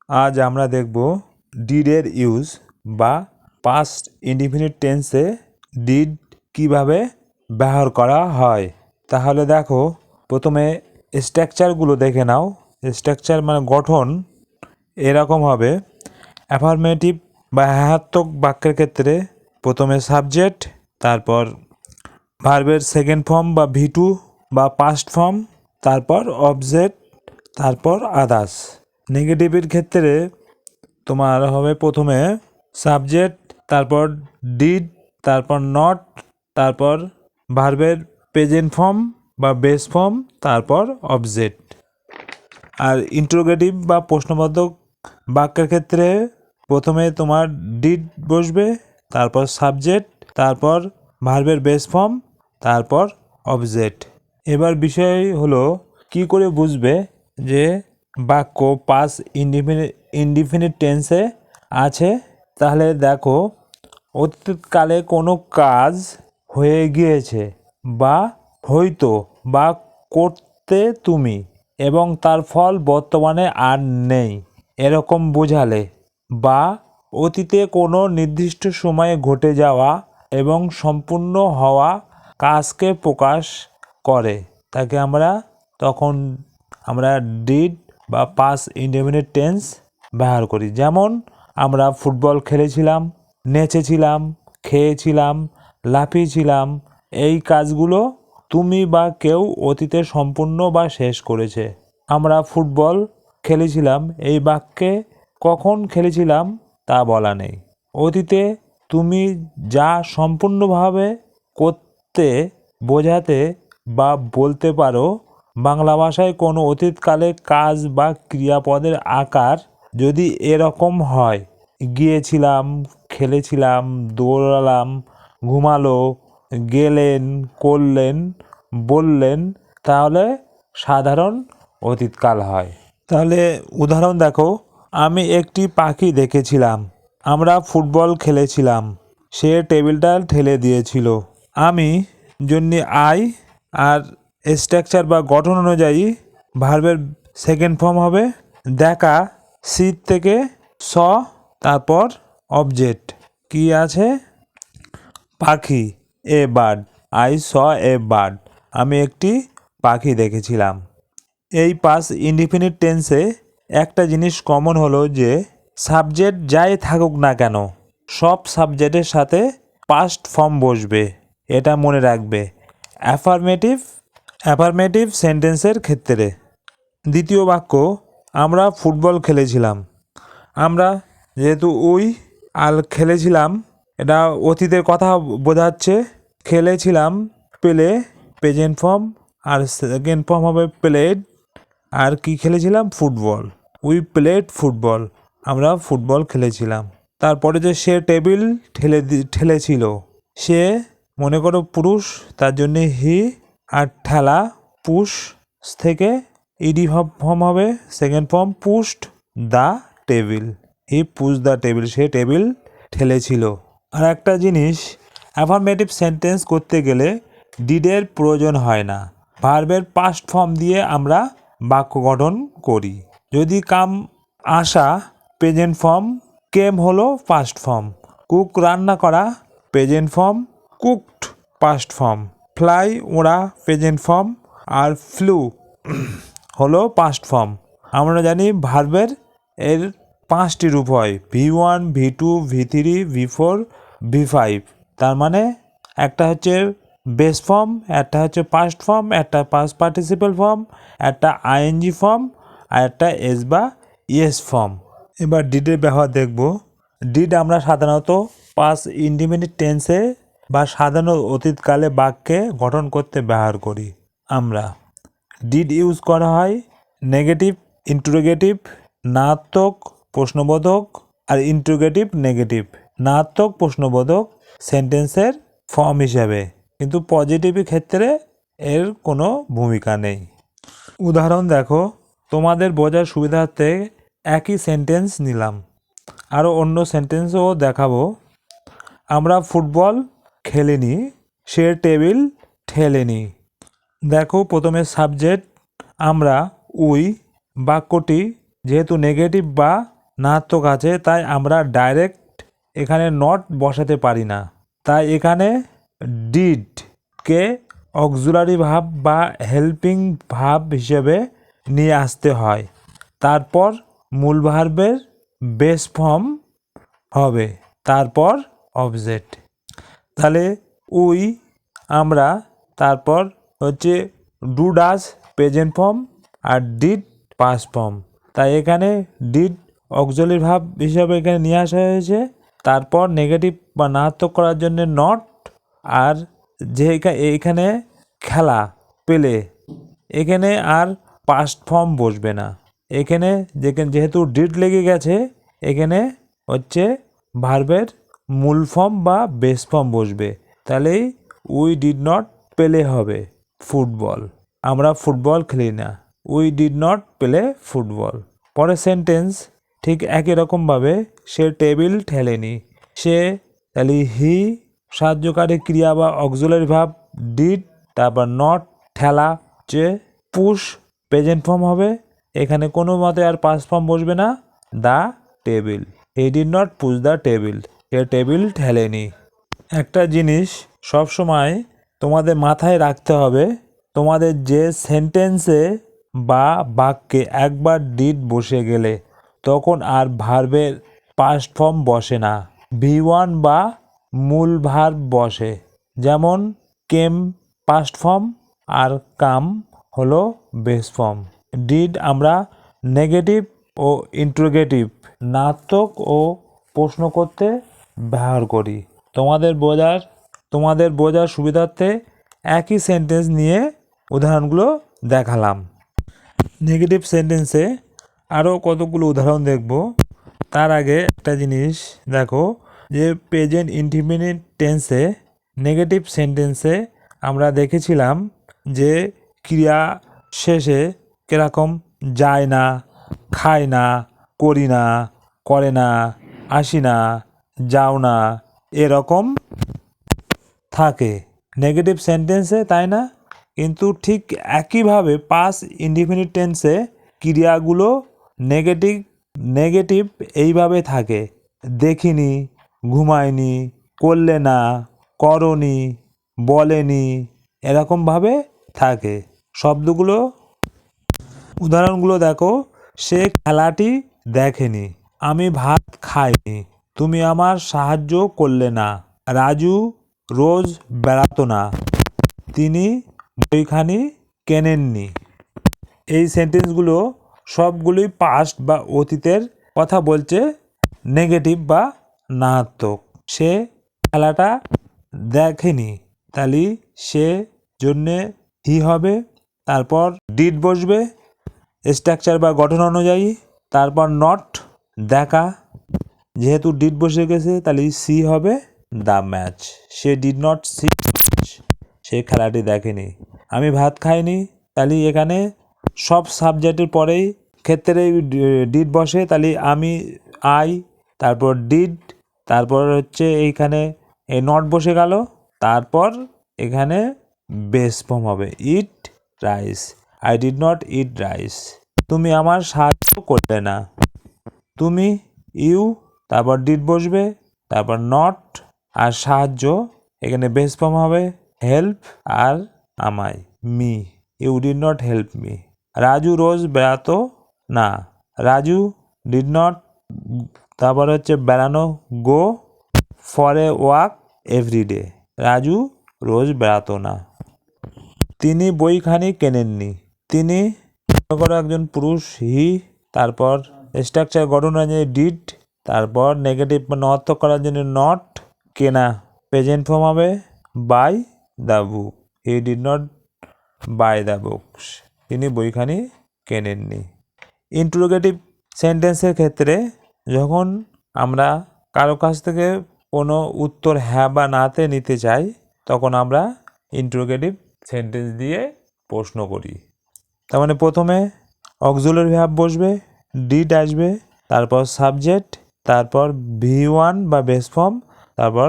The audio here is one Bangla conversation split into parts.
আজ আমরা দেখব ডিডের ইউজ বা পাস্ট ইনডিফিনিট টেন্সে ডিড কিভাবে ব্যবহার করা হয়। তাহলে দেখো, প্রথমে স্ট্রাকচারগুলো দেখে নাও। স্ট্রাকচার মানে গঠন এরকম হবে। অ্যাফার্মেটিভ বা হ্যাঁত্মক বাক্যের ক্ষেত্রে প্রথমে সাবজেক্ট, তারপর ভার্বের সেকেন্ড ফর্ম বা ভি2 বা পাস্ট ফর্ম, তারপর অবজেক্ট, তারপর আদার্স। নেগেটিভের ক্ষেত্রে তোমার হবে প্রথমে সাবজেক্ট, তারপর ডিড, তারপর নট, তারপর ভার্বের প্রেজেন্ট ফর্ম বা বেস ফর্ম, তারপর অবজেক্ট। আর ইন্টারোগেটিভ বা প্রশ্নবোধক বাক্যের ক্ষেত্রে প্রথমে তোমার ডিড বসবে, তারপর সাবজেক্ট, তারপর ভার্বের বেস ফর্ম, তারপর অবজেক্ট। এবার বিষয় হলো কি করে বুঝবে যে বাক্য পাস ইনডিফিনিট টেন্সে আছে। তাহলে দেখো, অতীতকালে কোনো কাজ হয়ে গিয়েছে বা হয়তো বা করতে তুমি এবং তার ফল বর্তমানে আর নেই এরকম বোঝালে, বা অতীতে কোনো নির্দিষ্ট সময়ে ঘটে যাওয়া এবং সম্পূর্ণ হওয়া কাজকে প্রকাশ করে, তাকে তখন আমরা ডিড বা পাস ইনডিফিনিট টেন্স ব্যবহার করি। যেমন আমরা ফুটবল খেলেছিলাম, নেচেছিলাম, খেয়েছিলাম, লাফিয়েছিলাম। এই কাজগুলো তুমি বা কেউ অতীতে সম্পূর্ণ বা শেষ করেছে। আমরা ফুটবল খেলেছিলাম এই বাক্যে কখন খেলেছিলাম তা বলা নেই। অতীতে তুমি যা সম্পূর্ণভাবে করতে বোঝাতে বা বলতে পারো। বাংলা ভাষায় কোনো অতীতকালে কাজ বা ক্রিয়াপদের আকার যদি এরকম হয়: গিয়েছিলাম, খেলেছিলাম, দৌড়ালাম, ঘুমালো, গেলেন, করলেন, বললেন, তাহলে সাধারণ অতীতকাল হয়। তাহলে উদাহরণ দেখো, আমি একটি পাখি দেখেছিলাম, আমরা ফুটবল খেলেছিলাম, সে টেবিলটা ঠেলে দিয়েছিল। আমি জন্য আই, আর স্ট্রাকচার বা গঠন অনুযায়ী ভার্বের সেকেন্ড ফর্ম হবে দেখা, সিট থেকে স, তারপর অবজেক্ট কি আছে, পাখি, a bird, I saw a bird, আমি একটি পাখি দেখেছিলাম। এই পাস ইনডিফিনিট টেন্সে একটা জিনিস কমন হলো যে সাবজেক্ট যাই থাকুক না কেন সব সাবজেক্টের সাথে পাস্ট ফর্ম বসবে, এটা মনে রাখবে। অ্যাফার্মেটিভ সেন্টেন্সের ক্ষেত্রে দ্বিতীয় বাক্য, আমরা ফুটবল খেলেছিলাম। আমরা যেহেতু আর খেলেছিলাম, এটা অতীতের কথা বোঝাচ্ছে। খেলেছিলাম প্লে, প্রেজেন্ট ফর্ম, আর সেকেন্ড ফর্ম হবে প্লেড। আর কি খেলেছিলাম? ফুটবল। উই প্লেড ফুটবল, আমরা ফুটবল খেলেছিলাম। তারপরে যে সে টেবিল ঠেলেছিল, সে মনে করো পুরুষ, তার জন্যে হি, আর ঠেলা পুশ থেকে ইডি ফর্ম হবে second form pushed the table, he push the table, সে টেবিল ঠেলেছিল। আর একটা জিনিস, অ্যাফার্মেটিভ সেন্টেন্স করতে গেলে ডিডের প্রয়োজন হয় না। ভার্বের পাস্ট ফর্ম দিয়ে আমরা বাক্য গঠন করি। যদি কাম আসা, প্রেজেন্ট ফর্ম, কেম হলো পাস্ট ফর্ম। কুক রান্না করা, present form, cooked past form. Fly ওড়া, প্রেজেন্ট ফর্ম, আর ফ্লু হলো পাস্ট ফর্ম। আমরা জানি ভার্বের এর 5টি রূপ হয়: V1, V2, V3, V4, V5। তার মানে একটা হচ্ছে বেস ফর্ম, একটা হচ্ছে পাস্ট ফর্ম, একটা পাস্ট পার্টিসিপেল ফর্ম, একটা আইএনজি ফর্ম, আর একটা এস বা ইএস ফর্ম। এবার ডিডের ব্যবহার দেখব। ডিড আমরা সাধারণত পাস ইনডিফিনিট টেন্সে বা সাধারণ অতীতকালে বাক্যে গঠন করতে ব্যবহার করি। আমরা ডিড ইউজ করা হয় নেগেটিভ, ইন্টারোগেটিভ, নাত্মক, প্রশ্নবোধক, আর ইন্টারোগেটিভ নেগেটিভ, নাত্মক প্রশ্নবোধক সেন্টেন্সের ফর্ম হিসাবে, কিন্তু পজিটিভ ক্ষেত্রে এর কোনো ভূমিকা নেই। উদাহরণ দেখো, তোমাদের বোঝার সুবিধার্থে একই সেন্টেন্স নিলাম, আরও অন্য সেন্টেন্সও দেখাবো। আমরা ফুটবল খেলিনি, সে টেবিল ঠেলেনি। দেখো, প্রথমে সাবজেক্ট আমরা, উই। বাক্যটি যেহেতু নেগেটিভ বা নাত্মক আছে, তাই আমরা ডাইরেক্ট এখানে নট বসাতে পারি না। তাই এখানে ডিডকে অক্সিলারি ভার্ব বা হেল্পিং ভার্ব হিসেবে নিয়ে আসতে হয়। তারপর মূল ভার্বের বেস ফর্ম হবে, তারপর অবজেক্ট। তাহলে উই আমরা, তারপর হচ্ছে ডু ডাজ প্রেজেন্ট ফর্ম আর ডিড পাস্ট ফর্ম। তাই এখানে ডিড অক্সিলারি ভার্ব হিসাবে এখানে নিয়ে আসা হয়েছে। তারপর নেগেটিভ বা নাত্মক করার জন্য নট, আর যে এখানে খেলা পেলে এখানে আর পাস্ট ফর্ম বসবে না। এখানে যেহেতু ডিড লেগে গেছে, এখানে হচ্ছে ভার্বের মূল ফর্ম বা বেস ফর্ম বসবে। তাহলেই উই ডিড নট প্লে হবে ফুটবল, আমরা ফুটবল খেলি না। We did not play football. পরের সেন্টেন্স ঠিক একই রকমভাবে, সে টেবিল ঠেলেনি। সে, তাহলে হি সাহায্যকারী ক্রিয়া বা অক্সিলারি ভার্ব ডিড, তারপর নট ঠেলা যে পুশ প্রেজেন্ট ফর্ম হবে। এখানে কোনো মতে আর পাস্ট ফর্ম বসবে না। The table, he did not push the table, সে টেবিল ঠেলেনি। একটা জিনিস সবসময় তোমাদের মাথায় রাখতে হবে, তোমাদের যে সেন্টেন্সে বা বাক্যে একবার ডিড বসে গেলে তখন আর ভার্বের পাস্ট ফর্ম বসে না, V1 বা মূল ভার্ব বসে। যেমন কেম পাস্ট ফর্ম আর কাম হলো বেস ফর্ম। ডিড আমরা নেগেটিভ ও ইন্টারোগেটিভ নাত্মক ও প্রশ্ন করতে ব্যবহার করি। তোমাদের বোঝার সুবিধার্থে একই সেন্টেন্স নিয়ে উদাহরণগুলো দেখালাম। নেগেটিভ সেন্টেন্সে আরও কতগুলো উদাহরণ দেখব। তার আগে একটা জিনিস দেখো, যে প্রেজেন্ট ইনডিফিনিট টেন্সে নেগেটিভ সেন্টেন্সে আমরা দেখেছিলাম যে ক্রিয়া শেষে কীরকম যায় না, খায় না, করি না, করে না, আসি না, যাও না, এরকম থাকে নেগেটিভ সেন্টেন্সে, তাই না? কিন্তু ঠিক একইভাবে পাস্ট ইনডিফিনিট টেন্সে ক্রিয়াগুলো নেগেটিভ এইভাবে থাকে, দেখিনি, ঘুমায়নি, করলে না, করনি, বলেনি, এরকমভাবে থাকে শব্দগুলো। উদাহরণগুলো দেখো, সে খেলাটি দেখেনি, আমি ভাত খাইনি, তুমি আমার সাহায্য করলে না, রাজু রোজ বেড়াতো না, তিনি বইখানি কেনেননি। এই সেন্টেন্সগুলো সবগুলোই পাস্ট বা অতীতের কথা বলছে, নেগেটিভ বা নাত্মক। সে খেলাটা দেখেনি, তাহলে সে জন্যে হি হবে, তারপর ডিড বসবে স্ট্রাকচার বা গঠন অনুযায়ী, তারপর নট দেখা, যেহেতু ডিড বসে গেছে তাহলে সি হবে the match, she did not see match, সে খেলাটি দেখেনি। আমি ভাত খাইনি, তাহলে এখানে সব সাবজেক্টের পরেই ক্ষেত্রে ডিড বসে, তাহলে আমি আই, তারপর ডিড, তারপর হচ্ছে এইখানে এই নট বসে গেল, তারপর এখানে বেস ফর্ম হবে eat rice, I did not eat rice. তুমি আমার সাহায্য করলে না, তুমি ইউ, তারপর ডিড বসবে, তারপর নট আর সাহায্য, এখানে বেস ফর্ম হবে হেল্প, আর আমায় me, you did not help me. Raju রোজ বেড়াতো না, রাজু ডিড নট, তারপর হচ্ছে বেড়ানো go for a walk every day, Raju রোজ বেড়াতো না। তিনি বইখানি কেনেননি, তিনি করো একজন পুরুষ হি, তারপর স্ট্রাকচার গঠন অনুযায়ী ডিড, তারপর নেগেটিভ বা নর্থক করার জন্য নট, কেনা প্রেজেন্ট ফর্ম হবে buy the book, he did not buy the books, তিনি বইখানি কেনেননি। ইন্টারোগেটিভ সেন্টেন্সের ক্ষেত্রে যখন আমরা কারো কাছ থেকে কোনো উত্তর হ্যাঁ বা নাতে নিতে চাই, তখন আমরা ইন্টারোগেটিভ সেন্টেন্স দিয়ে প্রশ্ন করি। তার মানে প্রথমে অক্সিলারি ভার্ব বসবে, ডিড আসবে, তারপর সাবজেক্ট, তারপর V1 বা বেস ফর্ম, তারপর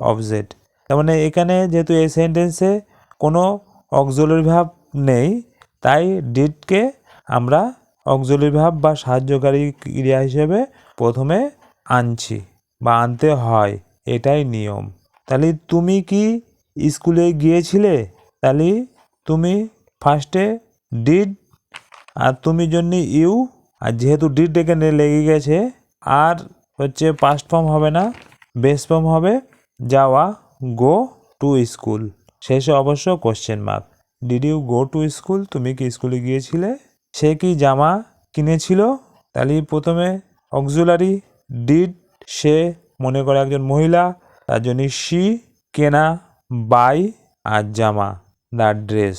অবজেক্ট। তার মানে এখানে যেহেতু এই সেন্টেন্সে কোনো অক্সিলারি ভার্ব নেই, তাই ডিডকে আমরা অক্সিলারি ভার্ব বা সাহায্যকারী ক্রিয়া হিসেবে প্রথমে আনছি বা আনতে হয়, এটাই নিয়ম। তাহলে তুমি কি স্কুলে গিয়েছিলে, তাহলে তুমি ফার্স্টে ডিড, আর তুমি জন্য ইউ, আর যেহেতু ডিড এখানে লেগে গেছে আর হচ্ছে পাস্ট ফর্ম হবে না, বেস ফর্ম হবে যাওয়া, গো টু স্কুল, শেষে অবশ্য question mark. Did you go to school, তুমি কি স্কুলে গিয়েছিলে? সে কি জামা কিনেছিল? তাহলে প্রথমে অক্সিলারি ডিড, সে মনে করে একজন মহিলা, তার জন্য শি, কেনা বাই, আর জামা the dress,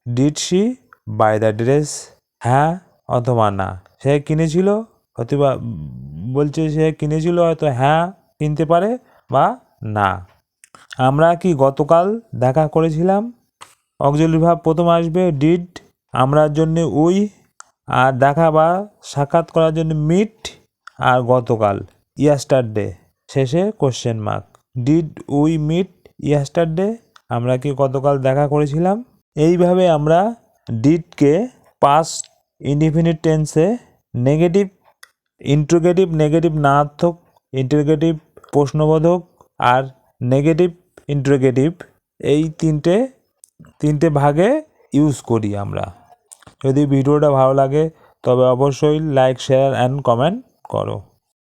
did she buy the dress, হ্যাঁ অথবা না। সে কিনেছিল, অথবা বলছে সে কিনেছিল, হয়তো হ্যাঁ কিনতে পারে বা না। আমরা কি গতকাল দেখা করেছিলাম? অক্সিলারি ভার্ব প্রথম আসবে ডিড, আমরার জন্য উই, আর দেখা বা সাক্ষাৎ করার জন্য মিট, আর গতকাল ইয়াস্টারডে, শেষে question mark. Did we meet yesterday, আমরা কি গতকাল দেখা করেছিলাম? এইভাবে আমরা ডিডকে পাস্ট ইনডিফিনিট টেন্সে নেগেটিভ, ইন্ট্রোগেটিভ, নেগেটিভ নার্থক, ইন্টারোগেটিভ প্রশ্নবোধক, আর নেগেটিভ ইন্ট্রোগেটিভ, এই তিনটে ভাগে ইউজ করি আমরা। যদি ভিডিওটা ভালো লাগে তবে অবশ্যই লাইক, শেয়ার অ্যান্ড কমেন্ট করো।